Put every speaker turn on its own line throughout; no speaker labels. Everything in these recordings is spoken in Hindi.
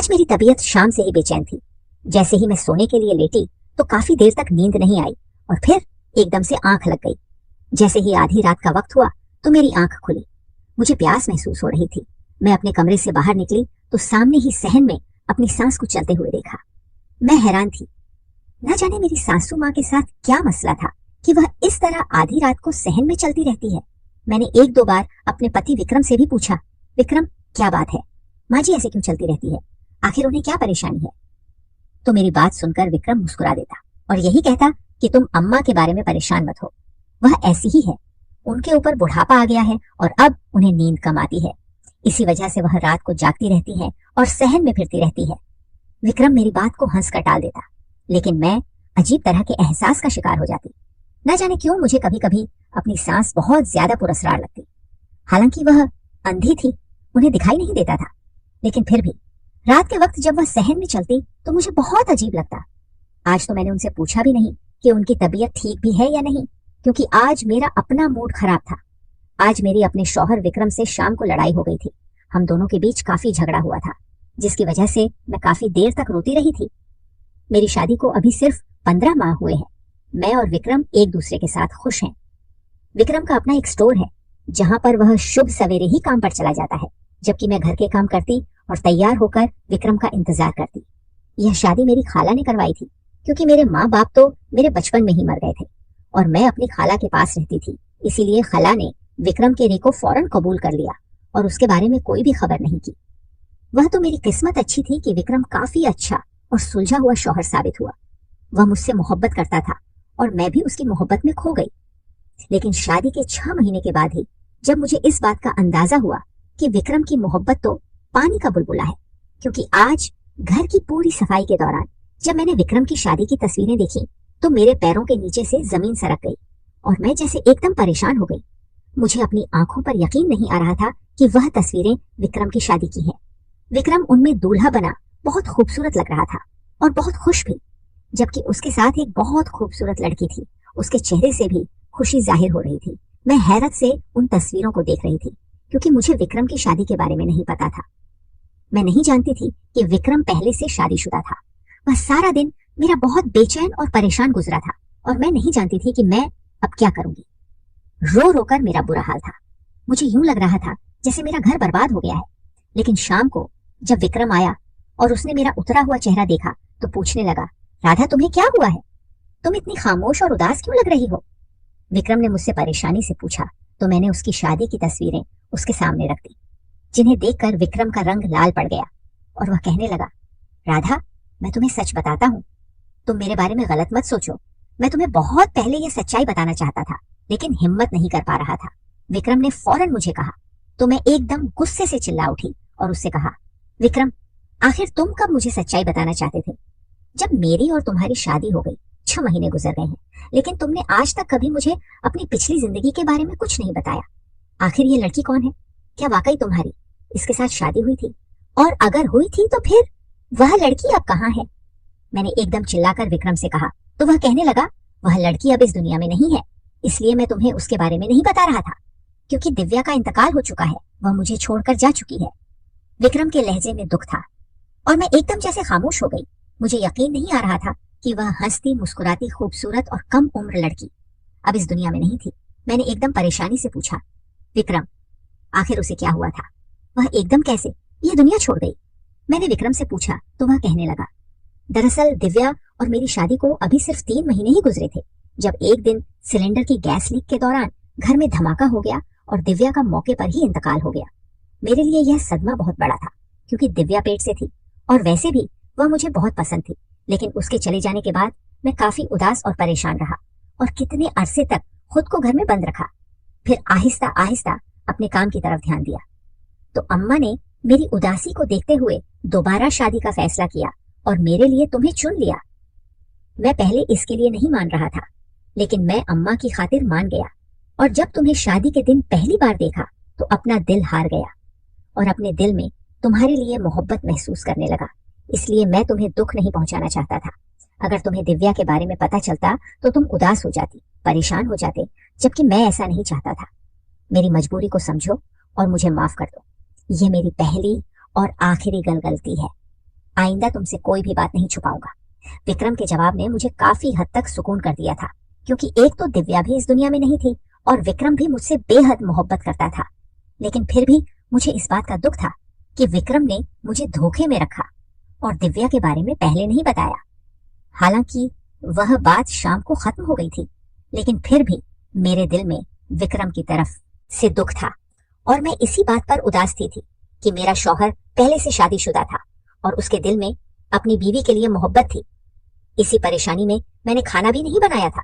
आज मेरी तबीयत शाम से ही बेचैन थी। जैसे ही मैं सोने के लिए लेटी तो काफी देर तक नींद नहीं आई और फिर एकदम से आंख लग गई। जैसे ही आधी रात का वक्त हुआ तो मेरी आंख खुली। मुझे प्यास महसूस हो रही थी। मैं अपने कमरे से बाहर निकली तो सामने ही सहन में अपनी सांस को चलते हुए देखा। मैं हैरान थी। न जाने मेरी सासू माँ के साथ क्या मसला था कि वह इस तरह आधी रात को सहन में चलती रहती है। मैंने एक दो बार अपने पति विक्रम से भी पूछा, विक्रम क्या बात है, माँ जी ऐसे क्यों चलती रहती है, आखिर उन्हें क्या परेशानी है। तो मेरी बात सुनकर विक्रम मुस्कुरा देता और यही कहता कि तुम अम्मा के बारे में परेशान मत हो, वह ऐसी ही है, उनके ऊपर बुढ़ापा आ गया है और अब उन्हें नींद कम आती है, इसी वजह से वह रात को जागती रहती है और सहन में फिरती रहती है। विक्रम मेरी बात को हंस कर टाल देता, लेकिन मैं अजीब तरह के एहसास का शिकार हो जाती। न जाने क्यों मुझे कभी कभी अपनी सांस बहुत ज्यादा पुरस्कार लगती। हालांकि वह अंधी थी, उन्हें दिखाई नहीं देता था, लेकिन फिर भी रात के वक्त जब वह सहन में चलती तो मुझे बहुत अजीब लगता। आज तो मैंने उनसे पूछा भी नहीं कि उनकी तबीयत ठीक भी है या नहीं, क्योंकि आज मेरा अपना मूड खराब था। आज मेरी अपने शौहर विक्रम से शाम को लड़ाई हो गई थी। हम दोनों के बीच काफी झगड़ा हुआ था, जिसकी वजह से मैं काफी देर तक रोती रही थी। मेरी शादी को अभी सिर्फ 15 माह हुए हैं। मैं और विक्रम एक दूसरे के साथ खुश हैं। विक्रम का अपना एक स्टोर है जहां पर वह शुभ सवेरे ही काम पर चला जाता है, जबकि मैं घर के काम करती और तैयार होकर विक्रम का इंतजार करती। यह शादी मेरी खाला ने करवाई थी, क्योंकि मेरे माँ बाप तो मेरे बचपन में ही मर गए थे और मैं अपनी खाला के पास रहती थी। इसीलिए खाला ने विक्रम के रे को फौरन कबूल कर लिया और उसके बारे में कोई भी खबर नहीं की। वह तो मेरी किस्मत अच्छी थी कि विक्रम काफी अच्छा और सुलझा हुआ शौहर साबित हुआ। वह मुझसे मोहब्बत करता था और मैं भी उसकी मोहब्बत में खो गई। लेकिन शादी के 6 महीने के बाद ही जब मुझे इस बात का अंदाजा हुआ कि विक्रम की मोहब्बत तो पानी का बुलबुला है, क्योंकि आज घर की पूरी सफाई के दौरान जब मैंने विक्रम की शादी की तस्वीरें देखी तो मेरे पैरों के नीचे से जमीन सरक गई और मैं जैसे एकदम परेशान हो गई। मुझे अपनी आंखों पर यकीन नहीं आ रहा था कि वह तस्वीरें विक्रम की शादी की हैं। विक्रम उनमें दूल्हा बना बहुत खूबसूरत लग रहा था और बहुत खुश भी, जबकि उसके साथ एक बहुत खूबसूरत लड़की थी। उसके चेहरे से भी खुशी जाहिर हो रही थी। मैं हैरत से उन तस्वीरों को देख रही थी, क्योंकि मुझे विक्रम की शादी के बारे में नहीं पता था। मैं नहीं जानती थी कि विक्रम पहले से शादीशुदा था। वह सारा दिन मेरा बहुत बेचैन और परेशान गुजरा था और मैं नहीं जानती थी कि मैं अब क्या करूंगी। रो रो कर मेरा बुरा हाल था। मुझे यूं लग रहा था जैसे मेरा घर बर्बाद हो गया है। लेकिन शाम को जब विक्रम आया और उसने मेरा उतरा हुआ चेहरा देखा तो पूछने लगा, राधा तुम्हें क्या हुआ है, तुम इतनी खामोश और उदास क्यों लग रही हो। विक्रम ने मुझसे परेशानी से पूछा तो मैंने उसकी शादी की तस्वीरें उसके सामने रख दी, जिन्हें देखकर विक्रम का रंग लाल पड़ गया और वह कहने लगा, राधा मैं तुम्हें सच बताता हूँ, तुम मेरे बारे में गलत मत सोचो। मैं तुम्हें बहुत पहले यह सच्चाई बताना चाहता था, लेकिन हिम्मत नहीं कर पा रहा था। विक्रम ने फौरन मुझे कहा तो मैं एकदम गुस्से से चिल्ला उठी और उससे कहा, विक्रम आखिर तुम कब मुझे सच्चाई बताना चाहते थे। जब मेरी और तुम्हारी शादी हो गई 6 महीने गुजर गए हैं, लेकिन तुमने आज तक कभी मुझे अपनी पिछली जिंदगी के बारे में कुछ नहीं बताया। आखिर ये लड़की कौन है, क्या वाकई तुम्हारी इसके साथ शादी हुई थी, और अगर हुई थी तो फिर वह लड़की अब कहाँ है। मैंने एकदम चिल्लाकर विक्रम से कहा तो वह कहने लगा, वह लड़की अब इस दुनिया में नहीं है, इसलिए मैं तुम्हें उसके बारे में नहीं बता रहा था, क्योंकि दिव्या का इंतकाल हो चुका है, वह मुझे छोड़कर जा चुकी है। विक्रम के लहजे में दुख था और मैं एकदम जैसे खामोश हो गई। मुझे यकीन नहीं आ रहा था कि वह हंसती मुस्कुराती खूबसूरत और कम उम्र लड़की अब इस दुनिया में नहीं थी। मैंने एकदम परेशानी से पूछा, विक्रम आखिर उसे क्या हुआ था, वह एकदम कैसे यह दुनिया छोड़ गई। मैंने विक्रम से पूछा तो वह कहने लगा, दरअसल दिव्या और मेरी शादी को अभी सिर्फ 3 महीने ही गुजरे थे, जब एक दिन सिलेंडर की गैस लीक के दौरान घर में धमाका हो गया और दिव्या का मौके पर ही इंतकाल हो गया। मेरे लिए यह सदमा बहुत बड़ा था, क्योंकि दिव्या पेट से थी और वैसे भी वह मुझे बहुत पसंद थी। लेकिन उसके चले जाने के बाद मैं काफी उदास और परेशान रहा और कितने अरसे तक खुद को घर में बंद रखा। फिर आहिस्ता आहिस्ता अपने काम की तरफ ध्यान दिया तो अम्मा ने मेरी उदासी को देखते हुए दोबारा शादी का फैसला किया और मेरे लिए तुम्हें चुन लिया। मैं पहले इसके लिए नहीं मान रहा था, लेकिन मैं अम्मा की खातिर मान गया और जब तुम्हें शादी के दिन पहली बार देखा तो अपना दिल हार गया और अपने दिल में तुम्हारे लिए मोहब्बत महसूस करने लगा। इसलिए मैं तुम्हें दुख नहीं पहुंचाना चाहता था। अगर तुम्हें दिव्या के बारे में पता चलता तो तुम उदास हो जाती, परेशान हो जाते, जबकि मैं ऐसा नहीं चाहता था। मेरी मजबूरी को समझो और मुझे माफ कर दो। ये मेरी पहली और आखिरी गलती है। आइंदा तुमसे कोई भी बात नहीं छुपाऊंगा। विक्रम के जवाब ने मुझे काफी हद तक सुकून कर दिया था, क्योंकि एक तो दिव्या भी इस दुनिया में नहीं थी और विक्रम भी मुझसे बेहद मोहब्बत करता था। लेकिन फिर भी मुझे इस बात का दुख था कि विक्रम ने मुझे धोखे में रखा और दिव्या के बारे में पहले नहीं बताया। हालांकि वह बात शाम को खत्म हो गई थी, लेकिन फिर भी मेरे दिल में विक्रम की तरफ से दुख था और मैं इसी बात पर उदास थी कि मेरा शौहर पहले से शादीशुदा था और उसके दिल में अपनी बीवी के लिए मोहब्बत थी। इसी परेशानी में मैंने खाना भी नहीं बनाया था।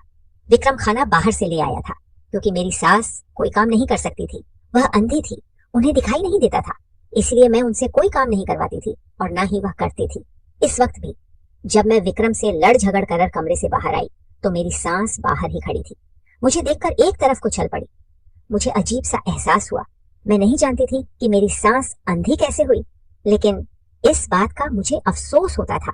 विक्रम खाना बाहर से ले आया था, क्योंकि मेरी सास कोई काम नहीं कर सकती थी। वह अंधी थी, उन्हें दिखाई नहीं देता था, इसलिए मैं उनसे कोई काम नहीं करवाती थी और ना ही वह करती थी। इस वक्त भी जब मैं विक्रम से लड़ झगड़ कर कमरे से बाहर आई तो मेरी सांस बाहर ही खड़ी थी। मुझे देखकर एक तरफ को चल पड़ी। मुझे अजीब सा एहसास हुआ। मैं नहीं जानती थी कि मेरी सांस अंधी कैसे हुई, लेकिन इस बात का मुझे अफसोस होता था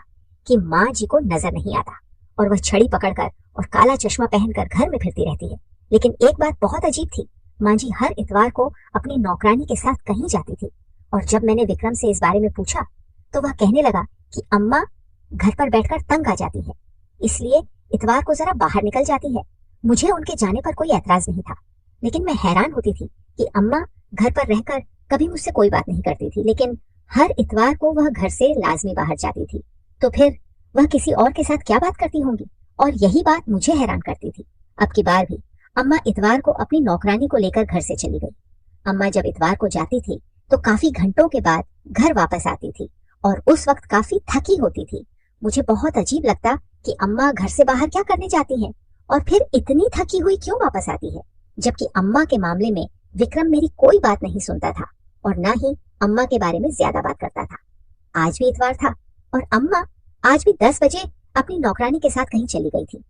कि माँ जी को नजर नहीं आता और वह छड़ी पकड़कर और काला चश्मा पहनकर घर में फिरती रहती है। लेकिन एक बात बहुत अजीब थी, माँ जी हर इतवार को अपनी नौकरानी के साथ कहीं जाती थी और जब मैंने विक्रम से इस बारे में पूछा तो वह कहने लगा कि अम्मा घर पर बैठकर तंग आ जाती है, इसलिए इतवार को जरा बाहर निकल जाती है। मुझे उनके जाने पर कोई ऐतराज नहीं था, लेकिन मैं हैरान होती थी कि अम्मा घर पर रहकर कभी मुझसे कोई बात नहीं करती थी, लेकिन हर इतवार को वह घर से लाजमी बाहर जाती थी। तो फिर वह किसी और के साथ क्या बात करती होंगी, और यही बात मुझे हैरान करती थी। अब की बार भी अम्मा इतवार को अपनी नौकरानी को लेकर घर से चली गई। अम्मा जब इतवार को जाती थी तो काफी घंटों के बाद घर वापस आती थी और उस वक्त काफी थकी होती थी। मुझे बहुत अजीब लगता कि अम्मा घर से बाहर क्या करने जाती हैं और फिर इतनी थकी हुई क्यों वापस आती है, जबकि अम्मा के मामले में विक्रम मेरी कोई बात नहीं सुनता था और ना ही अम्मा के बारे में ज्यादा बात करता था। आज भी इतवार था और अम्मा आज भी 10 बजे अपनी नौकरानी के साथ कहीं चली गई थी।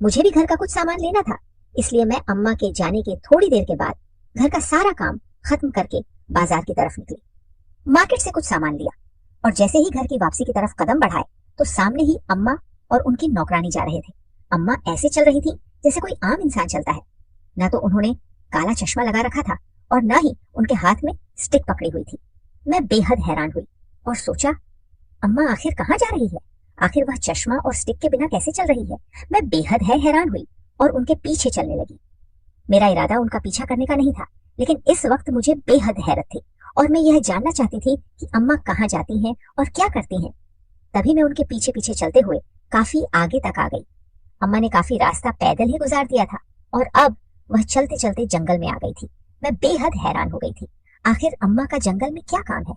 मुझे भी घर का कुछ सामान लेना था, इसलिए मैं अम्मा के जाने के थोड़ी देर के बाद घर का सारा काम खत्म करके बाजार की तरफ निकली। मार्केट से कुछ सामान लिया और जैसे ही घर की वापसी की तरफ कदम बढ़ाए तो सामने ही अम्मा और उनकी नौकरानी जा रहे थे। अम्मा ऐसे चल रही थी जैसे कोई आम इंसान चलता है। ना तो उन्होंने काला चश्मा लगा रखा था और ना ही उनके हाथ में स्टिक पकड़ी हुई थी। मैं बेहद हैरान हुई और सोचा, अम्मा आखिर कहाँ जा रही है? आखिर वह चश्मा और स्टिक के बिना कैसे चल रही है? मैं बेहद हैरान हुई और उनके पीछे चलने लगी। मेरा इरादा उनका पीछा करने का नहीं था, लेकिन इस वक्त मुझे बेहद हैरत थी और मैं यह जानना चाहती थी कि अम्मा कहाँ जाती हैं और क्या करती हैं। तभी मैं उनके पीछे पीछे चलते हुए काफी आगे तक आ गई। अम्मा ने काफी रास्ता पैदल ही गुजार दिया था और अब वह चलते चलते जंगल में आ गई थी। मैं बेहद हैरान हो गई थी, आखिर अम्मा का जंगल में क्या काम है?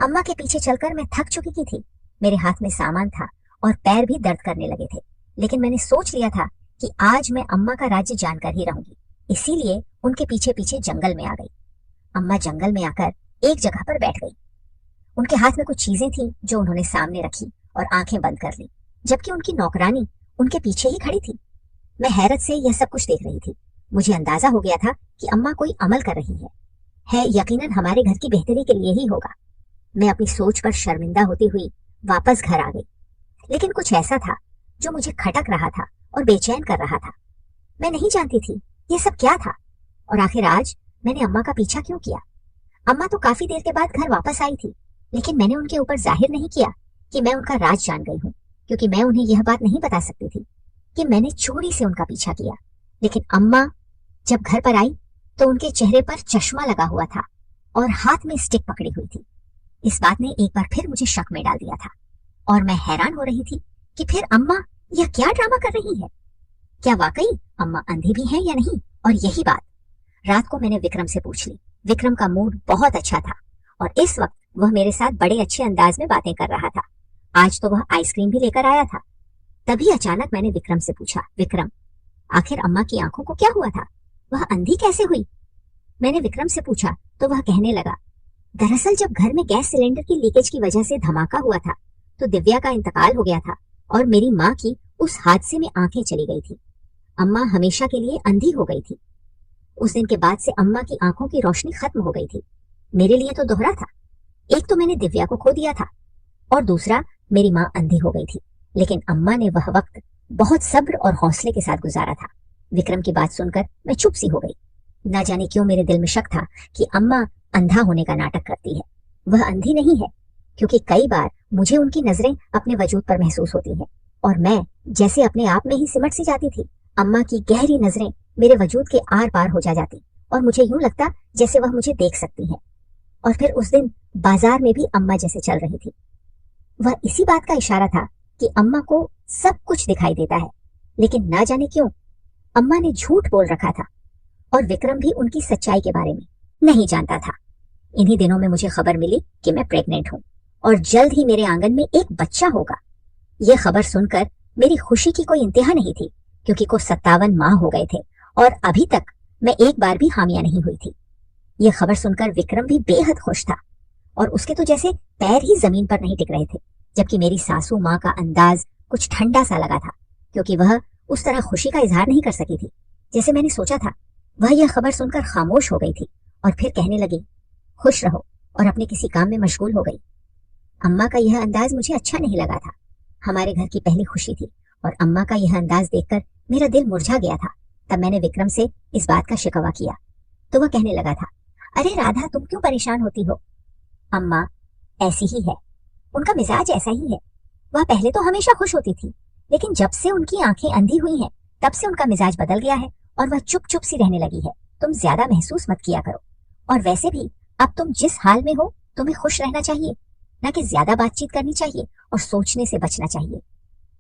अम्मा के पीछे चलकर मैं थक चुकी थी। मेरे हाथ में सामान था और पैर भी दर्द करने लगे थे, लेकिन मैंने सोच लिया था कि आज मैं अम्मा का राज्य जानकर ही रहूंगी, इसीलिए उनके पीछे पीछे जंगल में आ गई। अम्मा जंगल में आकर एक जगह पर बैठ गई। उनके हाथ में कुछ चीजें थी जो उन्होंने सामने रखी और आंखें बंद कर ली, जबकि उनकी नौकरानी उनके पीछे ही खड़ी थी। मैं हैरत से यह सब कुछ देख रही थी। मुझे अंदाजा हो गया था कि अम्मा कोई अमल कर रही है यकीनन हमारे घर की बेहतरी के लिए ही होगा। मैं अपनी सोच पर शर्मिंदा होती हुई वापस घर आ गई, लेकिन कुछ ऐसा था जो मुझे खटक रहा था और बेचैन कर रहा था। मैं नहीं जानती थी ये सब क्या था और आखिर आज मैंने अम्मा का पीछा क्यों किया। अम्मा तो काफी देर के बाद घर वापस आई थी, लेकिन मैंने उनके ऊपर जाहिर नहीं किया कि मैं उनका राज जान गई हूँ, क्योंकि मैं उन्हें यह बात नहीं बता सकती थी कि मैंने चोरी से उनका पीछा किया। लेकिन अम्मा जब घर पर आई तो उनके चेहरे पर चश्मा लगा हुआ था और हाथ में स्टिक पकड़ी हुई थी। इस बात ने एक बार फिर मुझे शक में डाल दिया था और मैं हैरान हो रही थी कि फिर अम्मा यह क्या ड्रामा कर रही है? क्या वाकई अम्मा अंधी भी हैं या नहीं? और यही बात रात को मैंने विक्रम से पूछ ली। विक्रम का मूड बहुत अच्छा था और इस वक्त वह मेरे साथ बड़े अच्छे अंदाज में बातें कर रहा था। आज तो वह आइसक्रीम भी लेकर आया था। तभी अचानक मैंने विक्रम से पूछा, विक्रम, आखिर अम्मा की आंखों को क्या हुआ था? वह अंधी कैसे हुई? मैंने विक्रम से पूछा तो वह कहने लगा, दरअसल जब घर में गैस सिलेंडर की लीकेज की वजह से धमाका हुआ था तो दिव्या का इंतकाल हो गया था और मेरी माँ की उस हादसे में आंखें चली गई थी। अम्मा हमेशा के लिए अंधी हो गई थी। उस दिन के बाद से अम्मा की आंखों की रोशनी खत्म हो गई थी। मेरे लिए तो दोहरा था, एक तो मैंने दिव्या को खो दिया था और दूसरा मेरी माँ अंधी हो गई थी। लेकिन अम्मा ने वह वक्त बहुत सब्र और हौसले के साथ गुजारा था। विक्रम की बात सुनकर मैं चुप सी हो गई। न जाने क्यों मेरे दिल में शक था कि अम्मा अंधा होने का नाटक करती है। वह अंधी नहीं है, क्योंकि कई बार मुझे उनकी नजरें अपने वजूद पर महसूस होती हैं और मैं जैसे अपने आप में ही सिमट सी जाती थी। अम्मा की गहरी नजरें मेरे वजूद के आर पार हो जाती और मुझे यूं लगता जैसे वह मुझे देख सकती है। और फिर उस दिन बाजार में भी अम्मा जैसे चल रही थी। वह इसी बात का इशारा था कि अम्मा को सब कुछ दिखाई देता है, लेकिन ना जाने क्यों अम्मा ने झूठ बोल रखा था और विक्रम भी उनकी सच्चाई के बारे में नहीं जानता था। इन्हीं दिनों में मुझे खबर मिली कि मैं प्रेग्नेंट हूँ और जल्द ही मेरे आंगन में एक बच्चा होगा। यह खबर सुनकर मेरी खुशी की कोई इंतहा नहीं थी, क्योंकि को 57 माह हो गए थे और अभी तक मैं एक बार भी हामिया नहीं हुई थी। यह खबर सुनकर विक्रम भी बेहद खुश था और उसके तो जैसे पैर ही जमीन पर नहीं टिक रहे थे, जबकि मेरी सासू माँ का अंदाज कुछ ठंडा सा लगा था, क्योंकि वह उस तरह खुशी का इजहार नहीं कर सकी थी जैसे मैंने सोचा था। वह यह खबर सुनकर खामोश हो गई थी और फिर कहने लगी, खुश रहो, और अपने किसी काम में मशगूल हो गई। अम्मा का यह अंदाज मुझे अच्छा नहीं लगा था। हमारे घर की पहली खुशी थी और अम्मा का यह अंदाज देखकर मेरा दिल मुरझा गया था। तब मैंने विक्रम से इस बात का शिकवा किया तो वह कहने लगा था, अरे राधा, तुम क्यों परेशान होती हो? अम्मा ऐसी ही है, उनका मिजाज ऐसा ही है। वह पहले तो हमेशा खुश होती थी, लेकिन जब से उनकी आंखें अंधी हुई हैं, तब से उनका मिजाज बदल गया है और वह चुप चुप सी रहने लगी है। तुम ज्यादा महसूस मत किया करो, और वैसे भी अब तुम जिस हाल में हो तुम्हें खुश रहना चाहिए, न कि ज्यादा बातचीत करनी चाहिए और सोचने से बचना चाहिए।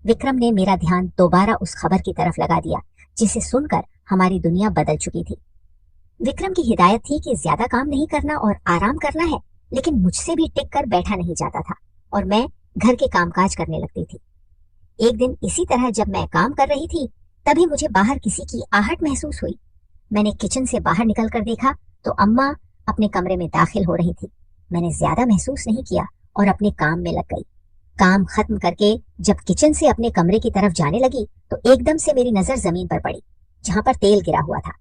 विक्रम ने मेरा ध्यान दोबारा उस खबर की तरफ लगा दिया जिसे सुनकर हमारी दुनिया बदल चुकी थी। विक्रम की हिदायत थी कि ज्यादा काम नहीं करना और आराम करना है, लेकिन मुझसे भी टिक कर बैठा नहीं जाता था और मैं घर के कामकाज करने लगती थी। एक दिन इसी तरह जब मैं काम कर रही थी, तभी मुझे बाहर किसी की आहट महसूस हुई। मैंने किचन से बाहर निकलकर देखा तो अम्मा अपने कमरे में दाखिल हो रही थी। मैंने ज्यादा महसूस नहीं किया और अपने काम में लग गई। काम खत्म करके जब किचन से अपने कमरे की तरफ जाने लगी तो एकदम से मेरी नजर जमीन पर पड़ी, जहां पर तेल गिरा हुआ था।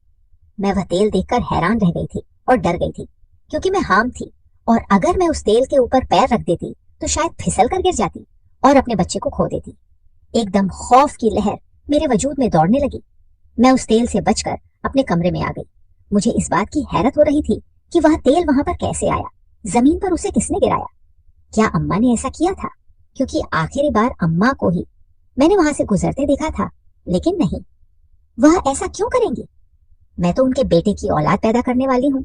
मैं वह तेल देखकर हैरान रह गई थी और डर गई थी, क्योंकि मैं हाम थी और अगर मैं उस तेल के ऊपर पैर रख देती तो शायद फिसल कर गिर जाती और अपने बच्चे को खो देती। एकदम खौफ की लहर मेरे वजूद में दौड़ने लगी। मैं उस तेल से बचकर अपने कमरे में आ गई। मुझे इस बात की हैरत हो रही थी कि वह तेल वहां पर कैसे आया, जमीन पर उसे किसने गिराया? क्या अम्मा ने ऐसा किया था? क्योंकि आखिरी बार अम्मा को ही मैंने वहां से गुजरते देखा था, लेकिन नहीं, वह ऐसा क्यों करेंगी? मैं तो उनके बेटे की औलाद पैदा करने वाली हूँ,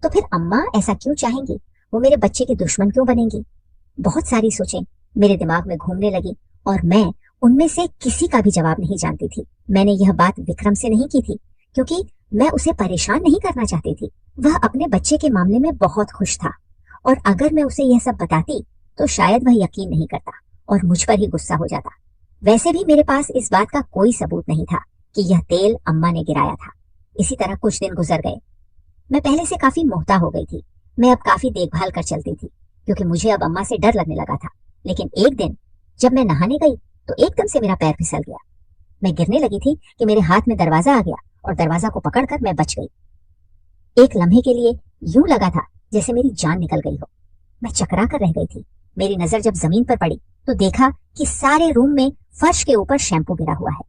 तो फिर अम्मा ऐसा क्यों चाहेंगी? वो मेरे बच्चे की दुश्मन क्यों बनेंगी? बहुत सारी सोचें मेरे दिमाग में घूमने लगी और मैं उनमें से किसी का भी जवाब नहीं जानती थी। मैंने यह बात विक्रम से नहीं की थी, क्योंकि मैं उसे परेशान नहीं करना चाहती थी। वह अपने बच्चे के मामले में बहुत खुश था और अगर मैं उसे यह सब बताती तो शायद वह यकीन नहीं करता और मुझ पर ही गुस्सा हो जाता। वैसे भी मेरे पास इस बात का कोई सबूत नहीं था कि यह तेल अम्मा ने गिराया था। इसी तरह कुछ दिन गुजर गए। मैं पहले से काफी मोहता हो गई थी। मैं अब काफी देखभाल कर चलती थी, क्योंकि मुझे अब अम्मा से डर लगने लगा था। लेकिन एक दिन जब मैं नहाने गई तो एकदम से मेरा पैर फिसल गया। मैं गिरने लगी थी कि मेरे हाथ में दरवाजा आ गया और दरवाजा को पकड़कर मैं बच गई। एक लम्हे के लिए यूं लगा था जैसे मेरी जान निकल गई हो। मैं चकरा कर रह गई थी। मेरी नजर जब जमीन पर पड़ी तो देखा कि सारे रूम में फर्श के ऊपर शैम्पू गिरा हुआ है।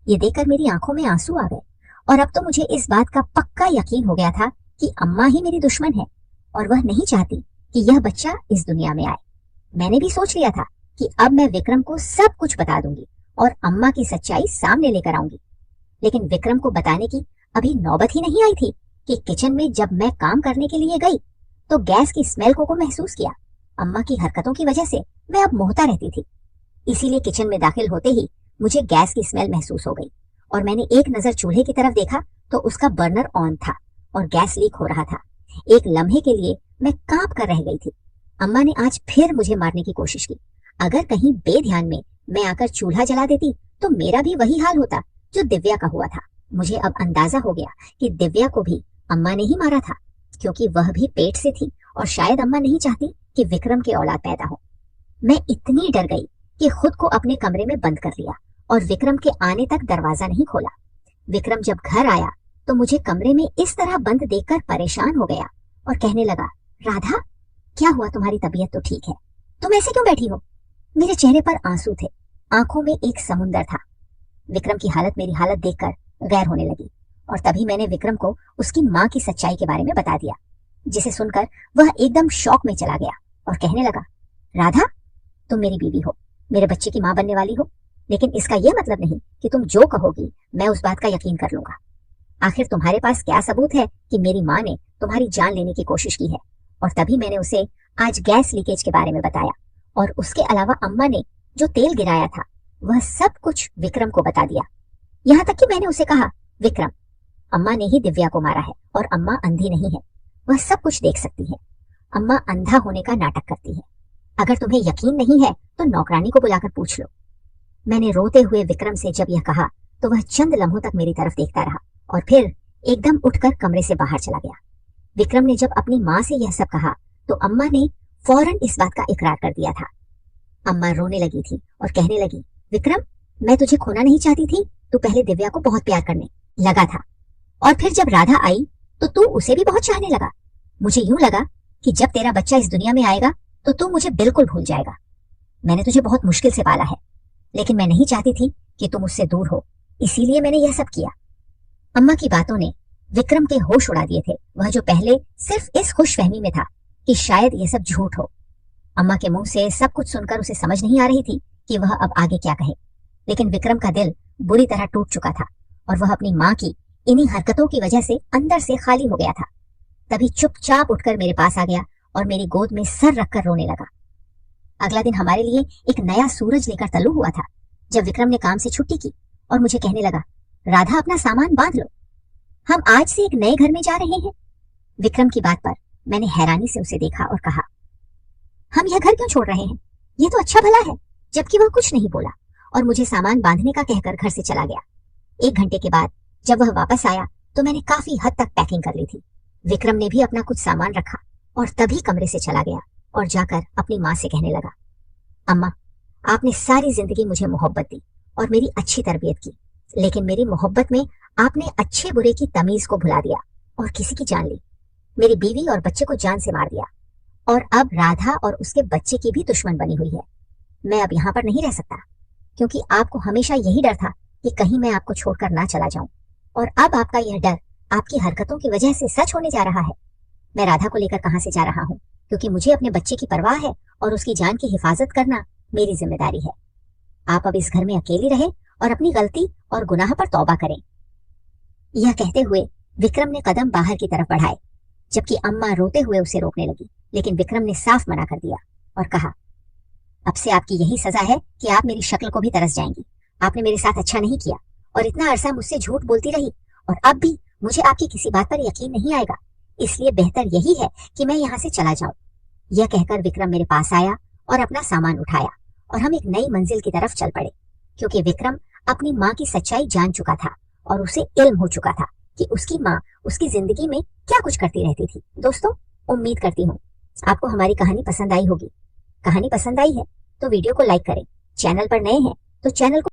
ये देखकर मेरी आंखों में आंसू आ गए और अब तो मुझे इस बात का पक्का यकीन हो गया था कि अम्मा ही मेरी दुश्मन है और वह नहीं चाहती कि यह बच्चा इस दुनिया में आए। मैंने भी सोच लिया था कि अब मैं विक्रम को सब कुछ बता दूंगी और अम्मा की सच्चाई सामने लेकर आऊंगी। लेकिन विक्रम को बताने की अभी नौबत ही नहीं आई थी कि किचन में जब मैं काम करने के लिए गई तो गैस की स्मेल को महसूस किया। अम्मा की हरकतों की वजह से मैं अब मोहता रहती थी, इसीलिए किचन में दाखिल होते ही मुझे गैस की स्मेल महसूस हो गई और मैंने एक नजर चूल्हे की तरफ देखा तो उसका बर्नर ऑन था और गैस लीक हो रहा था। एक लम्हे के लिए मैं कांप कर रह गई थी। अम्मा ने आज फिर मुझे मारने की कोशिश की। अगर कहीं बेध्यान में मैं आकर चूल्हा जला देती तो मेरा भी वही हाल होता जो दिव्या का हुआ था। मुझे अब अंदाजा हो गया कि दिव्या को भी अम्मा ने ही मारा था, क्योंकि वह भी पेट से थी और शायद अम्मा नहीं चाहती कि विक्रम की औलाद पैदा हो। मैं इतनी डर गई कि खुद को अपने कमरे में बंद कर लिया और विक्रम के आने तक दरवाजा नहीं खोला। विक्रम जब घर आया तो मुझे कमरे में इस तरह बंद देखकर परेशान हो गया और कहने लगा, राधा, क्या हुआ? तुम्हारी तबीयत तो ठीक है, तुम ऐसे क्यों बैठी हो? मेरे चेहरे पर आंसू थे, आंखों में एक समुंदर था। विक्रम की हालत मेरी हालत देखकर गैर होने लगी और तभी मैंने विक्रम को उसकी माँ की सच्चाई के बारे में बता दिया, जिसे सुनकर वह एकदम शॉक में चला गया और कहने लगा, राधा, तुम मेरी बीवी हो, मेरे बच्चे की माँ बनने वाली हो, लेकिन इसका यह मतलब नहीं कि तुम जो कहोगी मैं उस बात का यकीन कर लूंगा। आखिर तुम्हारे पास क्या सबूत है कि मेरी माँ ने तुम्हारी जान लेने की कोशिश की है? और तभी मैंने उसे आज गैस लीकेज के बारे में बताया, और उसके अलावा अम्मा ने जो तेल गिराया था वह सब कुछ विक्रम को बता दिया। यहाँ तक कि मैंने उसे कहा, विक्रम, अम्मा ने ही दिव्या को मारा है और अम्मा अंधी नहीं है, वह सब कुछ देख सकती है। अम्मा अंधा होने का नाटक करती है। अगर तुम्हें यकीन नहीं है तो नौकरानी को बुलाकर पूछ लो। मैंने रोते हुए विक्रम से जब यह कहा तो वह चंद लम्हों तक मेरी तरफ देखता रहा और फिर एकदम उठकर कमरे से बाहर चला गया। विक्रम ने जब अपनी माँ से यह सब कहा तो अम्मा ने फौरन इस बात का इकरार कर दिया था। अम्मा रोने लगी थी और कहने लगी, विक्रम, मैं तुझे खोना नहीं चाहती थी, तू पहले दिव्या को बहुत प्यार करने लगा था, और फिर जब राधा आई तो तू उसे भी बहुत चाहने लगा। मुझे यूं लगा कि जब तेरा बच्चा इस दुनिया में आएगा तो तू मुझे बिल्कुल भूल जाएगा। मैंने तुझे बहुत मुश्किल से पाला है, लेकिन मैं नहीं चाहती थी कि तुम मुझसे दूर हो, इसीलिए मैंने यह सब किया। अम्मा की बातों ने विक्रम के होश उड़ा दिए थे, वह जो पहले सिर्फ इस खुशफहमी में था कि शायद यह सब झूठ हो। अम्मा के मुंह से सब कुछ सुनकर उसे समझ नहीं आ रही थी कि वह अब आगे क्या कहे, लेकिन विक्रम का दिल बुरी तरह टूट चुका था और वह अपनी माँ की इन्हीं हरकतों की वजह से अंदर से खाली हो गया था। तभी चुपचाप उठकर मेरे पास आ गया और मेरी गोद में सर रखकर रोने लगा। अगला दिन हमारे लिए एक नया सूरज लेकर तल्लू हुआ था जब विक्रम ने काम से छुट्टी की और मुझे कहने लगा, राधा, अपना सामान बांध लो, हम आज से एक नए घर में जा रहे हैं। विक्रम की बात पर मैंने हैरानी से उसे देखा और कहा, हम यह घर क्यों छोड़ रहे हैं? ये तो अच्छा भला है। जबकि वह कुछ नहीं बोला और मुझे सामान बांधने का कहकर घर से चला गया। 1 घंटे के बाद जब वह वापस आया तो मैंने काफी हद तक पैकिंग कर ली थी। विक्रम ने भी अपना कुछ सामान रखा और तभी कमरे से चला गया और जाकर अपनी माँ से कहने लगा, अम्मा, आपने सारी जिंदगी मुझे मोहब्बत दी और मेरी अच्छी तरबियत की, लेकिन मेरी मोहब्बत में आपने अच्छे बुरे की तमीज को भुला दिया और किसी की जान ली। मेरी बीवी और बच्चे को जान से मार दिया और अब राधा और उसके बच्चे की भी दुश्मन बनी हुई है। मैं अब यहाँ पर नहीं रह सकता, क्योंकि आपको हमेशा यही डर था कि कहीं मैं आपको छोड़कर ना चला जाऊं, और अब आपका यह डर आपकी हरकतों की वजह से सच होने जा रहा है। मैं राधा को लेकर कहां से जा रहा हूँ, क्योंकि मुझे अपने बच्चे की परवाह है और उसकी जान की हिफाजत करना मेरी जिम्मेदारी है। आप अब इस घर में अकेली रहे और अपनी गलती और गुनाह पर तौबा करें। यह कहते हुए विक्रम ने कदम बाहर की तरफ बढ़ाए, जबकि अम्मा रोते हुए उसे रोकने लगी, लेकिन विक्रम ने साफ मना कर दिया और कहा, अब से आपकी यही सजा है कि आप मेरी शक्ल को भी तरस जाएंगी। आपने मेरे साथ अच्छा नहीं किया और इतना अरसा मुझसे झूठ बोलती रही, और अब भी मुझे आपकी किसी बात पर यकीन नहीं आएगा, इसलिए बेहतर यही है कि मैं यहाँ से चला जाऊं। यह कहकर विक्रम मेरे पास आया और अपना सामान उठाया और हम एक नई मंजिल की तरफ चल पड़े, क्योंकि विक्रम अपनी माँ की सच्चाई जान चुका था और उसे इल्म हो चुका था कि उसकी माँ उसकी जिंदगी में क्या कुछ करती रहती थी। दोस्तों, उम्मीद करती हूँ आपको हमारी कहानी पसंद आई होगी। कहानी पसंद आई है तो वीडियो को लाइक करें, चैनल पर नए हैं तो चैनल को